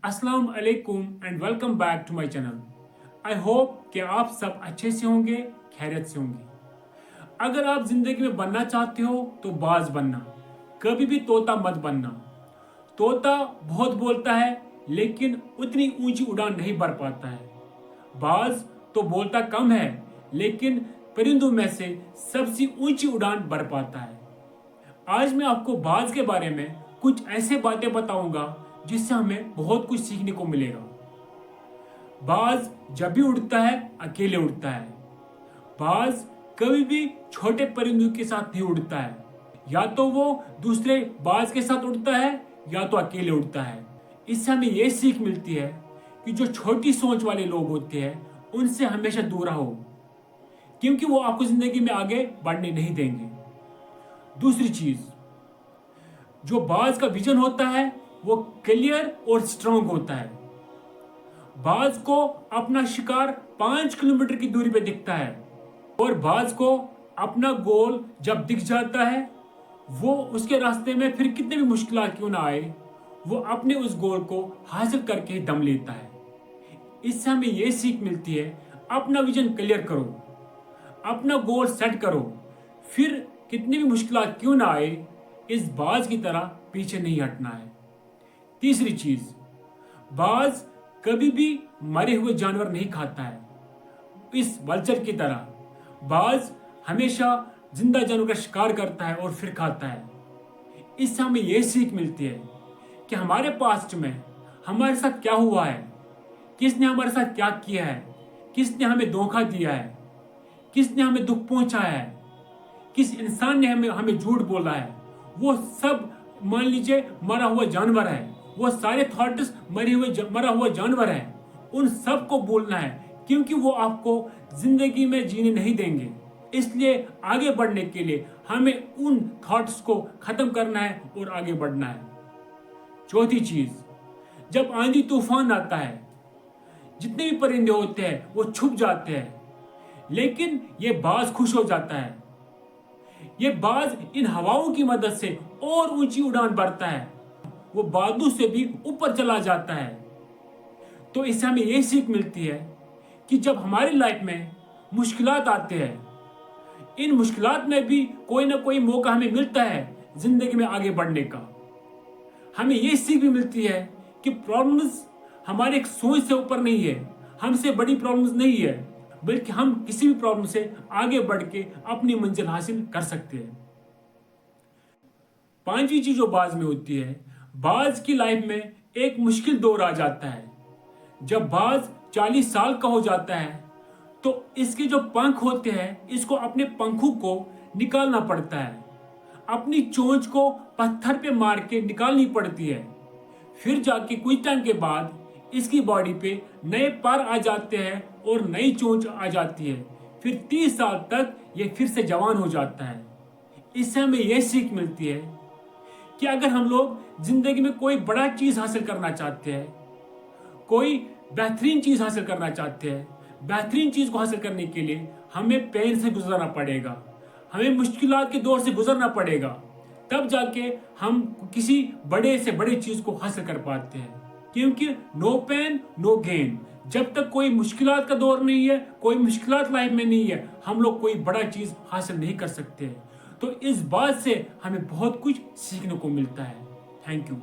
अस्सलाम वालेकुम and welcome back to my channel. I hope कि आप सब अच्छे से होंगे, खैरियत से होंगे। अगर आप जिंदगी में बनना चाहते हो तो बाज बनना, कभी भी तोता मत बनना। तोता बहुत बोलता है लेकिन उतनी ऊंची उड़ान नहीं भर पाता है। बाज तो बोलता कम है लेकिन परिंदों में से सबसे ऊंची उड़ान भर पाता है। आज मैं आपको बाज के बारे में कुछ ऐसे बातें बताऊंगा जिससे हमें बहुत कुछ सीखने को मिलेगा। बाज जब भी उड़ता है अकेले उड़ता है। बाज कभी भी छोटे परिंदों के साथ नहीं उड़ता है। या तो वो दूसरे बाज के साथ उड़ता है या तो अकेले उड़ता है। इससे हमें यह सीख मिलती है कि जो छोटी सोच वाले लोग होते हैं उनसे हमेशा दूर रहो, क्योंकि वो आपको जिंदगी में आगे बढ़ने नहीं देंगे। दूसरी चीज, जो बाज का विजन होता है वो क्लियर और स्ट्रांग होता है। बाज को अपना शिकार 5 किलोमीटर की दूरी पे दिखता है और बाज को अपना गोल जब दिख जाता है, वो उसके रास्ते में फिर कितने भी मुश्किलात क्यों ना आए, वो अपने उस गोल को हासिल करके दम लेता है। इससे हमें यह सीख मिलती है, अपना विजन क्लियर करो, अपना गोल सेट करो, फिर कितनी भी मुश्किलात क्यों ना आए, इस बाज की तरह पीछे नहीं हटना है। तीसरी चीज, बाज कभी भी मरे हुए जानवर नहीं खाता है। इस वल्चर की तरह बाज हमेशा जिंदा जानवर का शिकार करता है और फिर खाता है। इससे हमें यह सीख मिलती है कि हमारे पास्ट में हमारे साथ क्या हुआ है, किसने हमारे साथ क्या किया है, किसने हमें धोखा दिया है, किसने हमें दुख पहुंचाया है, किस इंसान ने हमें झूठ बोला है, वो सब मान लीजिए मरा हुआ जानवर है, वो सारे थॉट्स मरा हुआ जानवर है। उन सब को बोलना है, क्योंकि वो आपको जिंदगी में जीने नहीं देंगे। इसलिए आगे बढ़ने के लिए हमें उन थॉट्स को खत्म करना है और आगे बढ़ना है। चौथी चीज, जब आंधी तूफान आता है, जितने भी परिंदे होते हैं वो छुप जाते हैं, लेकिन ये बाज खुश हो जाता है। ये बाज इन हवाओं की मदद से और ऊंची उड़ान भरता है, वो बादलों से भी ऊपर चला जाता है। तो इससे हमें यह सीख मिलती है कि जब हमारी लाइफ में मुश्किलात आते हैं, इन मुश्किलात में भी कोई ना कोई मौका हमें मिलता है जिंदगी में आगे बढ़ने का। हमें यह सीख भी मिलती है कि प्रॉब्लम्स हमारे एक सोच से ऊपर नहीं है, हमसे बड़ी प्रॉब्लम्स नहीं है, बल्कि हम किसी भी प्रॉब्लम से आगे बढ़ के अपनी मंजिल हासिल कर सकते हैं। पांचवी चीज जो बाज में होती है, बाज की लाइफ में एक मुश्किल दौर आ जाता है। जब बाज 40 साल का हो जाता है तो इसके जो पंख होते हैं, इसको अपने पंखों को निकालना पड़ता है। अपनी चोंच को पत्थर पे मार के निकालनी पड़ती है। फिर जाके कुछ टाइम के बाद इसकी बॉडी पे नए पर आ जाते हैं और नई चोंच आ जाती है। फिर 30 साल तक ये फिर से जवान हो जाता है। इससे हमें यह सीख मिलती है कि अगर हम लोग जिंदगी में कोई बड़ा चीज हासिल करना चाहते हैं, कोई बेहतरीन चीज हासिल करना चाहते हैं, बेहतरीन चीज को हासिल करने के लिए हमें पेन से गुजरना पड़ेगा, हमें मुश्किलात के दौर से गुजरना पड़ेगा। तब जाके हम किसी बड़े से बड़े चीज को हासिल कर पाते हैं, क्योंकि नो पेन नो गेन। जब तक कोई मुश्किलात का दौर नहीं है, कोई मुश्किलात लाइफ में नहीं है, हम लोग कोई बड़ा चीज हासिल नहीं कर सकते हैं। तो इस बात से हमें बहुत कुछ सीखने को मिलता है। Thank you.